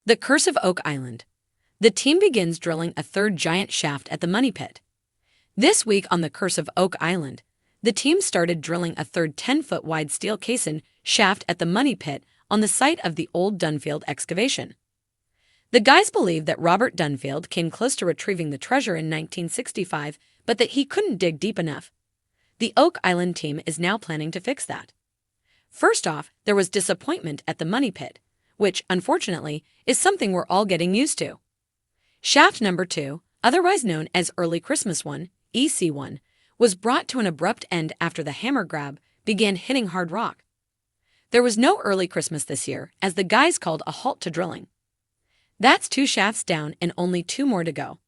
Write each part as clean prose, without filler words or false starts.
The Curse of Oak Island. The team begins drilling a third giant shaft at the Money Pit. This week on The Curse of Oak Island, the team started drilling a third 10-foot wide steel caisson shaft at the Money Pit on the site of the old Dunfield excavation. The guys believe that Robert Dunfield came close to retrieving the treasure in 1965, but that he couldn't dig deep enough. The Oak Island team is now planning to fix that. First off, there was disappointment at the Money Pit, which, unfortunately, is something we're all getting used to. Shaft number 2, otherwise known as Early Christmas 1, EC1, was brought to an abrupt end after the hammer grab began hitting hard rock. There was no Early Christmas this year, as the guys called a halt to drilling. That's 2 shafts down and only 2 more to go.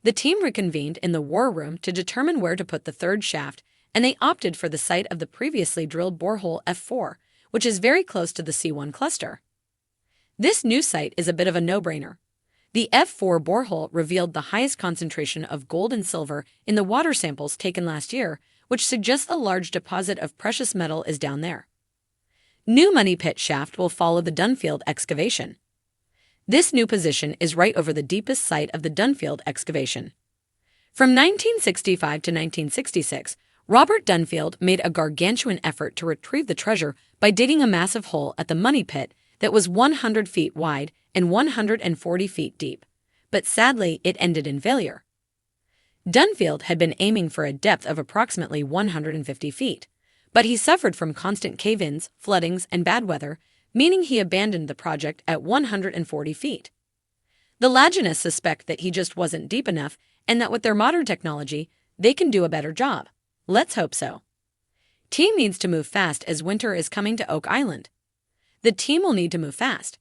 The team reconvened in the war room to determine where to put the third shaft, and they opted for the site of the previously drilled borehole F4, which is very close to the C1 cluster. This new site is a bit of a no-brainer. The F4 borehole revealed the highest concentration of gold and silver in the water samples taken last year, which suggests a large deposit of precious metal is down there. New Money Pit shaft will follow the Dunfield excavation. This new position is right over the deepest site of the Dunfield excavation. From 1965 to 1966, Robert Dunfield made a gargantuan effort to retrieve the treasure by digging a massive hole at the Money Pit that was 100 feet wide and 140 feet deep, but sadly it ended in failure. Dunfield had been aiming for a depth of approximately 150 feet, but he suffered from constant cave-ins, floodings, and bad weather, meaning he abandoned the project at 140 feet. The Lagunists suspect that he just wasn't deep enough and that with their modern technology, they can do a better job. Let's hope so. Team needs to move fast as winter is coming to Oak Island. The team will need to move fast.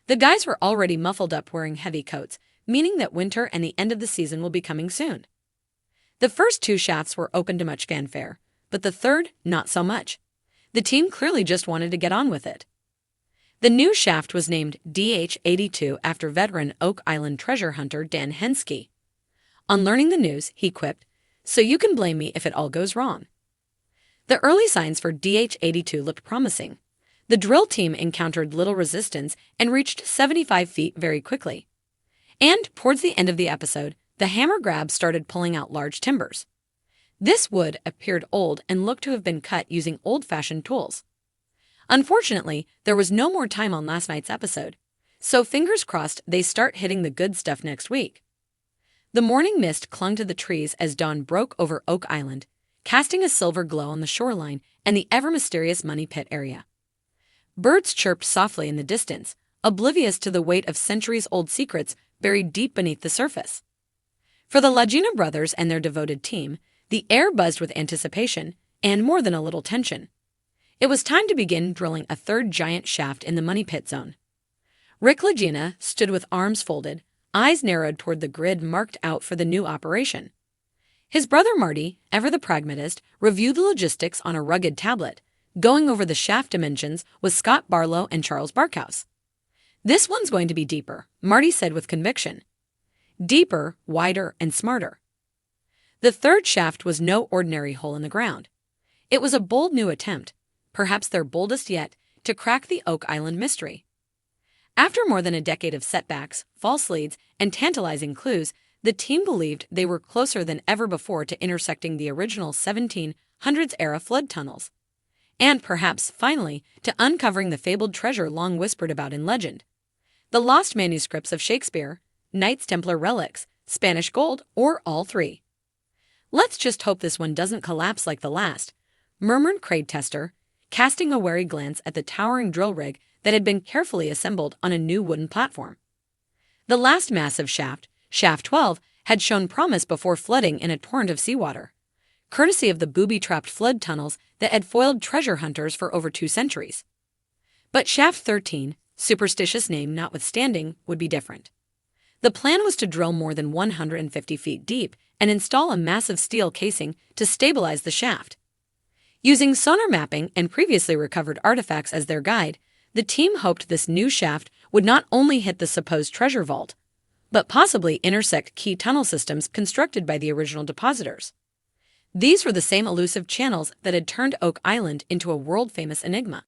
The guys were already muffled up wearing heavy coats, meaning that winter and the end of the season will be coming soon. The first 2 shafts were open to much fanfare, but the third, not so much. The team clearly just wanted to get on with it. The new shaft was named DH-82 after veteran Oak Island treasure hunter Dan Henske. On learning the news, he quipped, "So you can blame me if it all goes wrong." The early signs for DH-82 looked promising. The drill team encountered little resistance and reached 75 feet very quickly. And, towards the end of the episode, the hammer grab started pulling out large timbers. This wood appeared old and looked to have been cut using old-fashioned tools. Unfortunately, there was no more time on last night's episode, so fingers crossed they start hitting the good stuff next week. The morning mist clung to the trees as dawn broke over Oak Island, casting a silver glow on the shoreline and the ever-mysterious Money Pit area. Birds chirped softly in the distance, oblivious to the weight of centuries-old secrets buried deep beneath the surface. For the Laguna brothers and their devoted team, the air buzzed with anticipation and more than a little tension. It was time to begin drilling a third giant shaft in the Money Pit zone. Rick Laguna stood with arms folded, eyes narrowed toward the grid marked out for the new operation. His brother Marty, ever the pragmatist, reviewed the logistics on a rugged tablet, going over the shaft dimensions with Scott Barlow and Charles Barkhouse. "This one's going to be deeper," Marty said with conviction. "Deeper, wider, and smarter." The third shaft was no ordinary hole in the ground. It was a bold new attempt, perhaps their boldest yet, to crack the Oak Island mystery. After more than a decade of setbacks, false leads, and tantalizing clues, the team believed they were closer than ever before to intersecting the original 1700s-era flood tunnels. And perhaps, finally, to uncovering the fabled treasure long whispered about in legend. The lost manuscripts of Shakespeare, Knights Templar relics, Spanish gold, or all 3. "Let's just hope this one doesn't collapse like the last," murmured Craig Tester, casting a wary glance at the towering drill rig that had been carefully assembled on a new wooden platform. The last massive shaft, Shaft 12, had shown promise before flooding in a torrent of seawater, courtesy of the booby-trapped flood tunnels that had foiled treasure hunters for over 2 centuries. But Shaft 13, superstitious name notwithstanding, would be different. The plan was to drill more than 150 feet deep and install a massive steel casing to stabilize the shaft. Using sonar mapping and previously recovered artifacts as their guide, the team hoped this new shaft would not only hit the supposed treasure vault, but possibly intersect key tunnel systems constructed by the original depositors. These were the same elusive channels that had turned Oak Island into a world-famous enigma.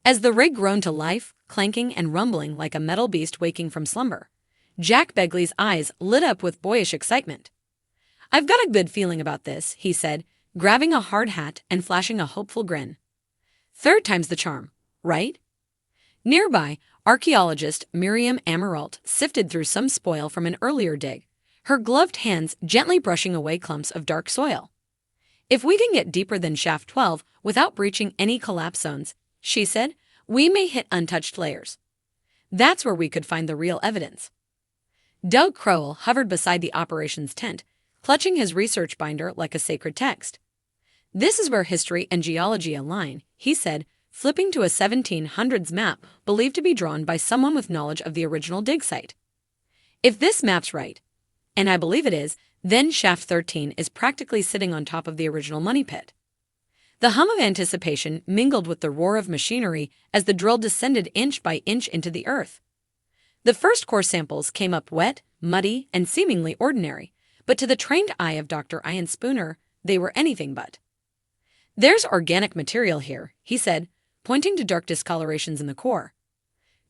As the rig groaned to life, clanking and rumbling like a metal beast waking from slumber. Jack Begley's eyes lit up with boyish excitement. "I've got a good feeling about this," he said, grabbing a hard hat and flashing a hopeful grin. "Third time's the charm, right?" Nearby, archaeologist Miriam Amaralt sifted through some spoil from an earlier dig, her gloved hands gently brushing away clumps of dark soil. "If we can get deeper than shaft 12 without breaching any collapse zones," she said, "we may hit untouched layers. That's where we could find the real evidence." Doug Crowell hovered beside the operations tent, clutching his research binder like a sacred text. "This is where history and geology align," he said, flipping to a 1700s map believed to be drawn by someone with knowledge of the original dig site. "If this map's right, and I believe it is, then shaft 13 is practically sitting on top of the original money pit." The hum of anticipation mingled with the roar of machinery as the drill descended inch by inch into the earth. The first core samples came up wet, muddy, and seemingly ordinary, but to the trained eye of Dr. Ian Spooner, they were anything but. "There's organic material here," he said, pointing to dark discolorations in the core.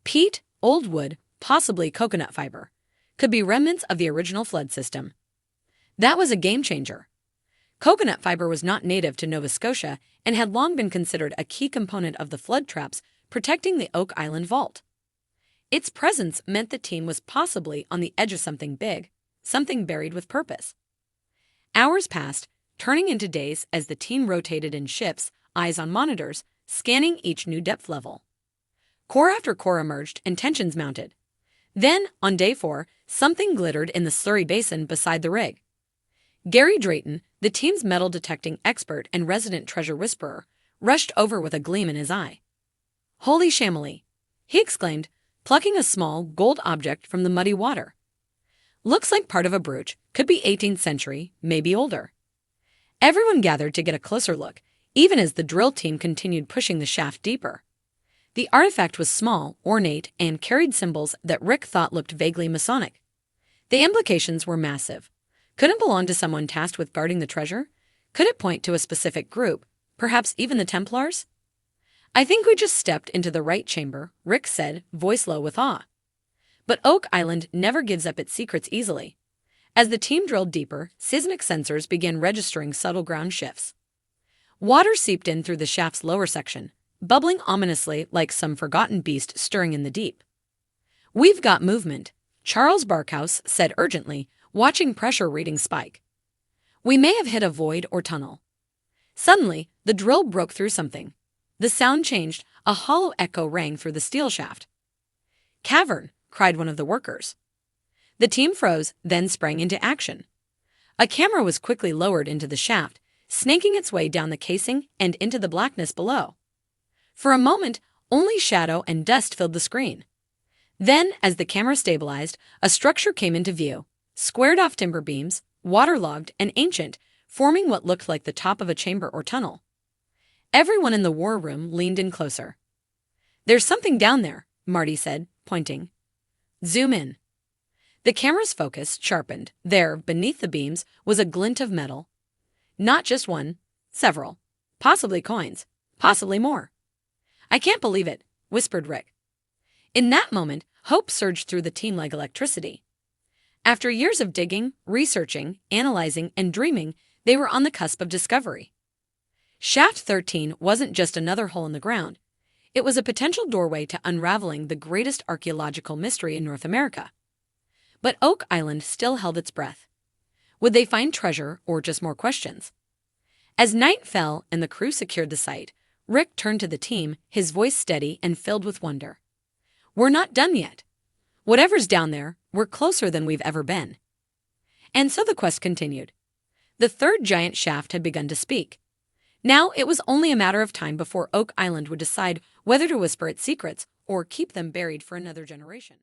"Peat, old wood, possibly coconut fiber. Could be remnants of the original flood system." That was a game changer. Coconut fiber was not native to Nova Scotia and had long been considered a key component of the flood traps protecting the Oak Island vault. Its presence meant the team was possibly on the edge of something big, something buried with purpose. Hours passed, turning into days as the team rotated in shifts, eyes on monitors, scanning each new depth level. Core after core emerged and tensions mounted. Then, on day 4, something glittered in the slurry basin beside the rig. Gary Drayton, the team's metal detecting expert and resident treasure whisperer, rushed over with a gleam in his eye. "Holy Shamily!" he exclaimed, plucking a small, gold object from the muddy water. "Looks like part of a brooch, could be 18th century, maybe older." Everyone gathered to get a closer look, even as the drill team continued pushing the shaft deeper. The artifact was small, ornate, and carried symbols that Rick thought looked vaguely Masonic. The implications were massive. Could it belong to someone tasked with guarding the treasure? Could it point to a specific group, perhaps even the Templars? "I think we just stepped into the right chamber," Rick said, voice low with awe. But Oak Island never gives up its secrets easily. As the team drilled deeper, seismic sensors began registering subtle ground shifts. Water seeped in through the shaft's lower section, bubbling ominously like some forgotten beast stirring in the deep. "We've got movement," Charles Barkhouse said urgently, watching pressure readings spike. "We may have hit a void or tunnel." Suddenly, the drill broke through something. The sound changed, a hollow echo rang through the steel shaft. "Cavern!" cried one of the workers. The team froze, then sprang into action. A camera was quickly lowered into the shaft, snaking its way down the casing and into the blackness below. For a moment, only shadow and dust filled the screen. Then, as the camera stabilized, a structure came into view, squared-off timber beams, waterlogged and ancient, forming what looked like the top of a chamber or tunnel. Everyone in the war room leaned in closer. "There's something down there," Marty said, pointing. "Zoom in." The camera's focus sharpened. There, beneath the beams, was a glint of metal. Not just one, several. Possibly coins. Possibly more. "I can't believe it," whispered Rick. In that moment, hope surged through the team like electricity. After years of digging, researching, analyzing, and dreaming, they were on the cusp of discovery. Shaft 13 wasn't just another hole in the ground. It was a potential doorway to unraveling the greatest archaeological mystery in North America. But Oak Island still held its breath. Would they find treasure or just more questions? As night fell and the crew secured the site, Rick turned to the team, his voice steady and filled with wonder. "We're not done yet. Whatever's down there, we're closer than we've ever been." And so the quest continued. The third giant shaft had begun to speak. Now it was only a matter of time before Oak Island would decide whether to whisper its secrets or keep them buried for another generation.